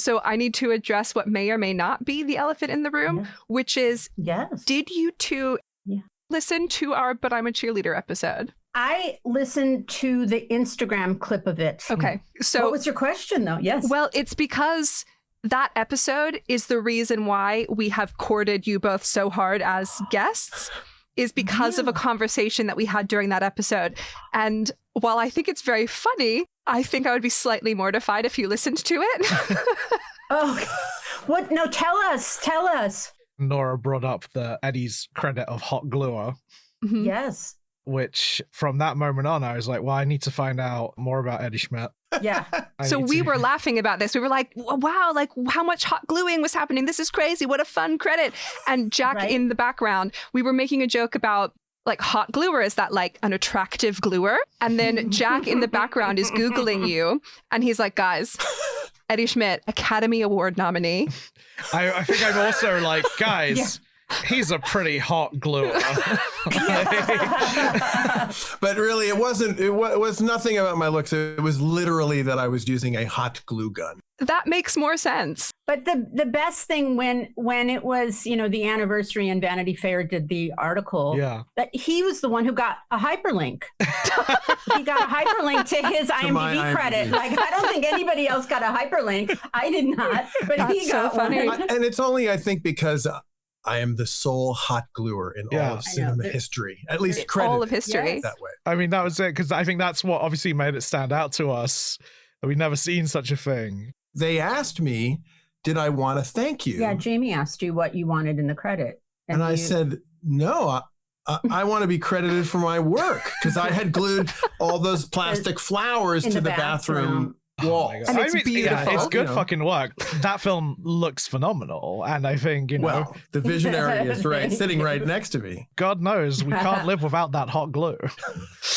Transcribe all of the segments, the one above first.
So I need to address what may or may not be the elephant in the room, which is, did you two listen to our But I'm a Cheerleader episode? I listened to the Instagram clip of it. Okay. So what was your question, though? Yes. Well, it's because that episode is the reason why we have courted you both so hard as guests, is because of a conversation that we had during that episode. And while I think it's very funny, I think I would be slightly mortified if you listened to it. What? No, tell us. Nora brought up the Eddie's credit of hot gluer. Mm-hmm. Yes. Which from that moment on, I was like, well, I need to find out more about Eddie Schmidt. Yeah. So we were laughing about this. We were like, wow, like how much hot gluing was happening. This is crazy. What a fun credit. And Jack in the background, we were making a joke about like hot gluer. Is that like an attractive gluer? And then Jack in the background is Googling you. And he's like, guys, Eddie Schmidt, Academy Award nominee. I think I'm also like, guys, he's a pretty hot gluer. But really, it was nothing about my looks. It was literally that I was using a hot glue gun. That makes more sense. But the best thing when it was, the anniversary and Vanity Fair did the article, that he was the one who got a hyperlink. He got a hyperlink to his IMDb credit. Like, I don't think anybody else got a hyperlink. I did not, but he got one. And it's only, I think, because I am the sole hot gluer in all of cinema history, at least credited all of history that way. I mean, that was it, because I think that's what obviously made it stand out to us. We'd never seen such a thing. They asked me, did I want to thank you? Yeah, Jamie asked you what you wanted in the credit. And I said, no, I want to be credited for my work, because I had glued all those plastic flowers to the bathroom wall. And it's beautiful. It's good fucking work. That film looks phenomenal. And I think, well, the visionary is sitting right next to me. God knows we can't live without that hot glue.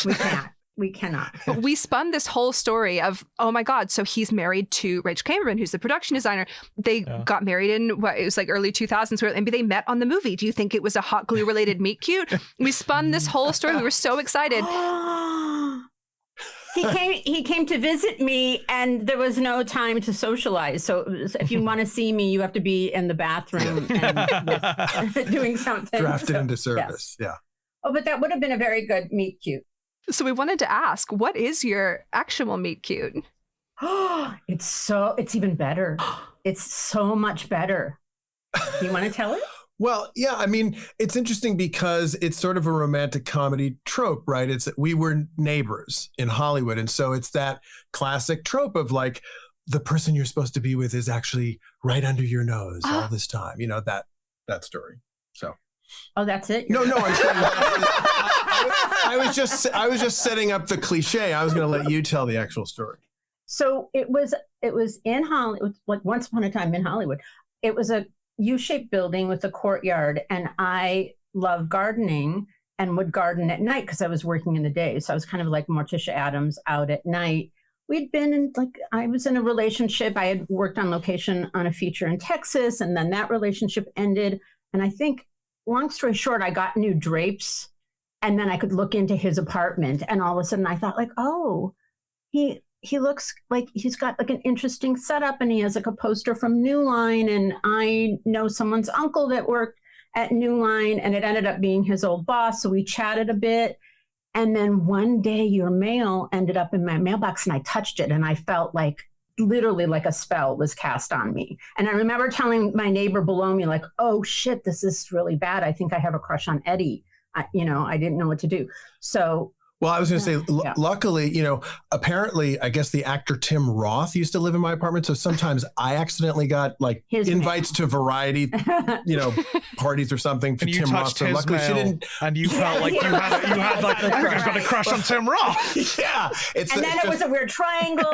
We can't. We cannot. But we spun this whole story of, oh my God, so he's married to Rachel Kamerman, who's the production designer. They got married in it was like early 2000s, where maybe they met on the movie. Do you think it was a hot glue related meet cute? We spun this whole story. We were so excited. He came to visit me, and there was no time to socialize. So if you want to see me, you have to be in the bathroom and doing something. Drafted into service. Yeah. Oh, but that would have been a very good meet cute. So we wanted to ask, what is your actual meet cute? It's even better. It's so much better. Do you want to tell it? Well, yeah, I mean, it's interesting because it's sort of a romantic comedy trope, right? It's we were neighbors in Hollywood. And so it's that classic trope of like the person you're supposed to be with is actually right under your nose all this time. That story. So. Oh, that's it? No, I'm saying I was just setting up the cliche. I was going to let you tell the actual story. So it was in Hollywood, like once upon a time in Hollywood. It was a U-shaped building with a courtyard, and I love gardening and would garden at night because I was working in the day. So I was kind of like Morticia Addams out at night. We'd been in I was in a relationship. I had worked on location on a feature in Texas, and then that relationship ended. And I think, long story short, I got new drapes, and then I could look into his apartment, and all of a sudden I thought like, oh, he looks like he's got like an interesting setup, and he has like a poster from New Line, and I know someone's uncle that worked at New Line, and it ended up being his old boss. So we chatted a bit, and then one day your mail ended up in my mailbox, and I touched it, and I felt like literally like a spell was cast on me. And I remember telling my neighbor below me, like, oh shit, this is really bad. I think I have a crush on Eddie. I didn't know what to do. So, well, I was going to say, luckily, apparently, I guess the actor Tim Roth used to live in my apartment. So sometimes I accidentally got like his invites to variety, parties or something for Tim Roth. So luckily she didn't. And you felt like you had like, I've got a crush on Tim Roth. Yeah. Then it was a weird triangle.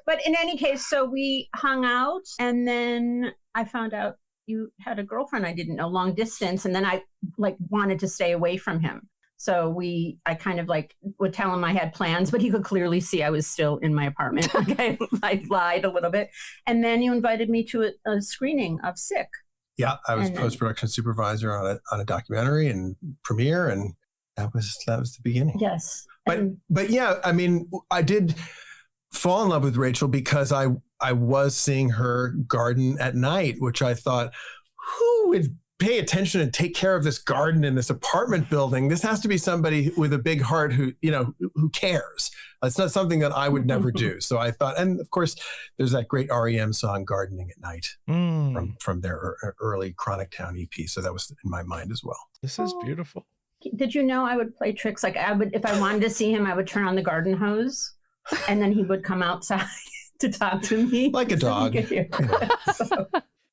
But in any case, so we hung out, and then I found out you had a girlfriend I didn't know, long distance. And then I wanted to stay away from him. So I kind of would tell him I had plans, but he could clearly see I was still in my apartment. I lied a little bit. And then you invited me to a screening of Sick. Yeah, I was post-production supervisor on a documentary and premiere, and that was the beginning. Yes. But yeah, I mean, I did fall in love with Rachel because I I was seeing her garden at night, which I thought, who would pay attention and take care of this garden in this apartment building? This has to be somebody with a big heart who cares. It's not something that I would never do. So I thought, and of course, there's that great REM song, Gardening at Night, from their early Chronic Town EP. So that was in my mind as well. This is beautiful. Did you know I would play tricks? Like I would, if I wanted to see him, I would turn on the garden hose and then he would come outside to talk to me. Like a dog.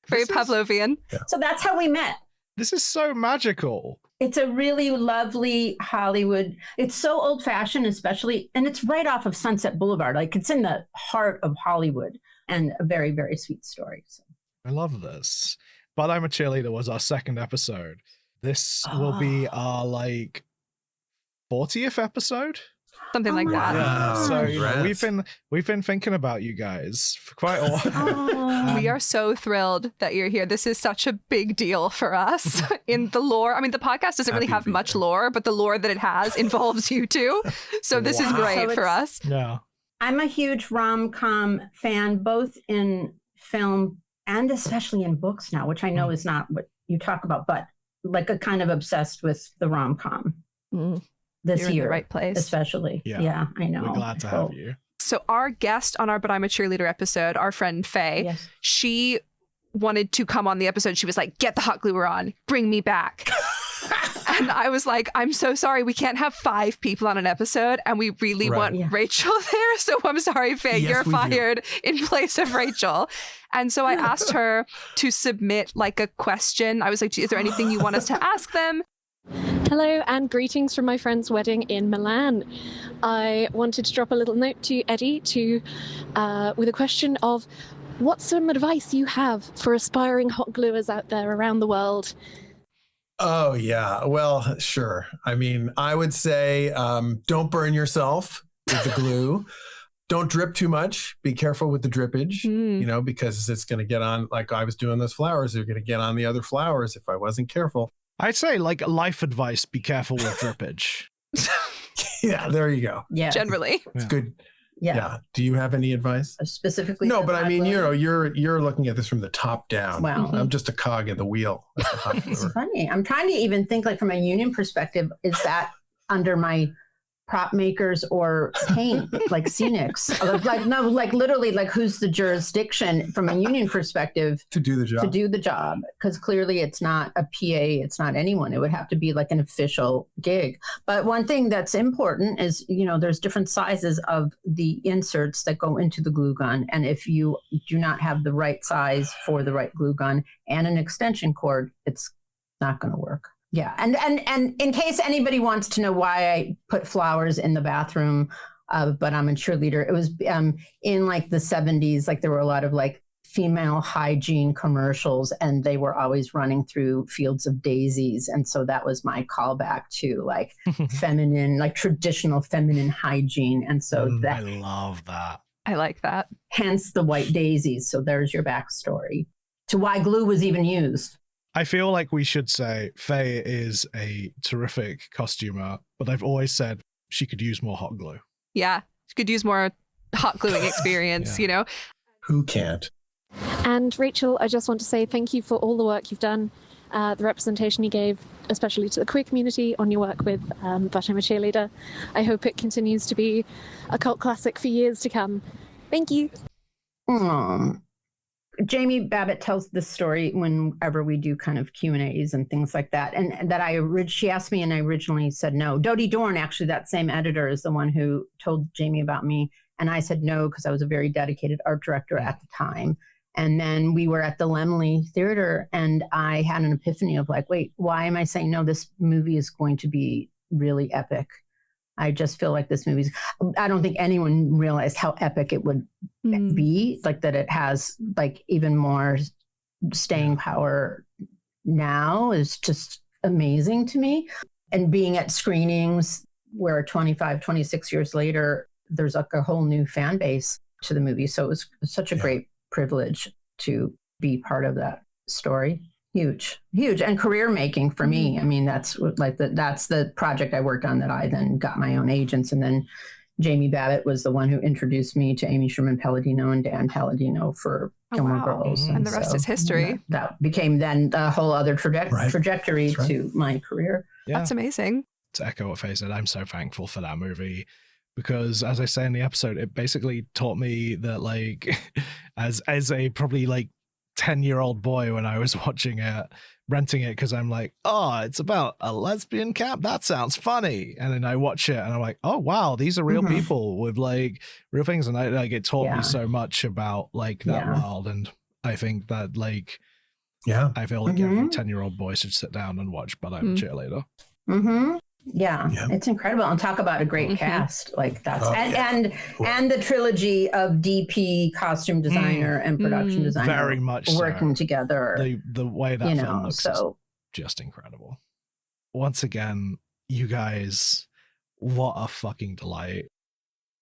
Very Pavlovian. So that's how we met. This is so magical. It's a really lovely Hollywood. It's so old fashioned, especially, and it's right off of Sunset Boulevard. Like it's in the heart of Hollywood, and a very, very sweet story. So. I love this. But I'm a Cheerleader was our second episode. This will be our 40th episode. Something like that. Yeah. So we've been thinking about you guys for quite a while. We are so thrilled that you're here. This is such a big deal for us in the lore. I mean, the podcast doesn't really have much lore, but the lore that it has involves you two. So this is great for us. Yeah. I'm a huge rom-com fan, both in film and especially in books now, which I know is not what you talk about, but like a kind of obsessed with the rom-com. This You're year, in the right place. Especially. Yeah, I know. We're glad to have you. So our guest on our But I'm a Cheerleader episode, our friend Faye, she wanted to come on the episode. She was like, get the hot gluer on, bring me back. And I was like, I'm so sorry. We can't have 5 people on an episode. And we really want Rachel there. So I'm sorry, Faye, you're fired in place of Rachel. And so I asked her to submit a question. I was like, is there anything you want us to ask them? Hello and greetings from my friend's wedding in Milan. I wanted to drop a little note to Eddie with a question of what's some advice you have for aspiring hot gluers out there around the world? Oh, yeah. Well, sure. I mean, I would say don't burn yourself with the glue. Don't drip too much. Be careful with the drippage, because it's going to get on, like I was doing those flowers. They're going to get on the other flowers if I wasn't careful. I'd say life advice, be careful with drippage. Yeah, there you go. Yeah. Generally. It's good. Yeah. Do you have any advice? Specifically? No, but I mean, you're looking at this from the top down. Wow. I'm just a cog in the wheel. It's funny. I'm trying to even think from a union perspective, is that under my prop makers or paint, like scenics? Literally, who's the jurisdiction from a union perspective to do the job? Because clearly it's not a PA, it's not anyone. It would have to be an official gig. But one thing that's important is, there's different sizes of the inserts that go into the glue gun. And if you do not have the right size for the right glue gun and an extension cord, it's not going to work. Yeah. And in case anybody wants to know why I put flowers in the bathroom, but I'm a Cheerleader, it was in the 70s, there were a lot of female hygiene commercials and they were always running through fields of daisies. And so that was my callback to feminine, traditional feminine hygiene. And so I love that. I like that. Hence the white daisies. So there's your backstory to why glue was even used. I feel like we should say Faye is a terrific costumer, but I've always said she could use more hot glue. Yeah, she could use more hot gluing experience, Who can't? And Rachel, I just want to say thank you for all the work you've done, the representation you gave, especially to the queer community on your work with But I'm a Cheerleader. I hope it continues to be a cult classic for years to come. Thank you. Jamie Babbitt tells this story whenever we do kind of Q&As and things like that. And that she asked me and I originally said no. Dodie Dorn, actually, that same editor, is the one who told Jamie about me. And I said no because I was a very dedicated art director at the time. And then we were at the Laemmle Theater and I had an epiphany of wait, why am I saying no? This movie is going to be really epic. I just feel like this movie's, I don't think anyone realized how epic it would be, that it has even more staying power now is just amazing to me. And being at screenings where 25, 26 years later, there's a whole new fan base to the movie. So it was such a great privilege to be part of that story. Huge, and career making for me. I mean, that's that's the project I worked on that I then got my own agents and then Jamie Babbitt was the one who introduced me to Amy Sherman Palladino and Dan Palladino for Gilmore Girls. And the rest is history. That became then a whole other trajectory to my career. Yeah. That's amazing. To echo what Faye said, I'm so thankful for that movie because, as I say in the episode, it basically taught me that, like, as a probably like 10-year-old boy when I was watching it, renting it, because I'm like, oh, it's about a lesbian camp. That sounds funny. And then I watch it and I'm like, oh, wow, these are real people with like real things. And it taught me so much about like that world. And I think that like, I feel like every 10-year-old boy should sit down and watch But I'm a Cheerleader. Yeah, it's incredible. And talk about a great cast. Like that's and the trilogy of DP, costume designer, and production designer very much working together. The way that film looks is just incredible. Once again, you guys, what a fucking delight.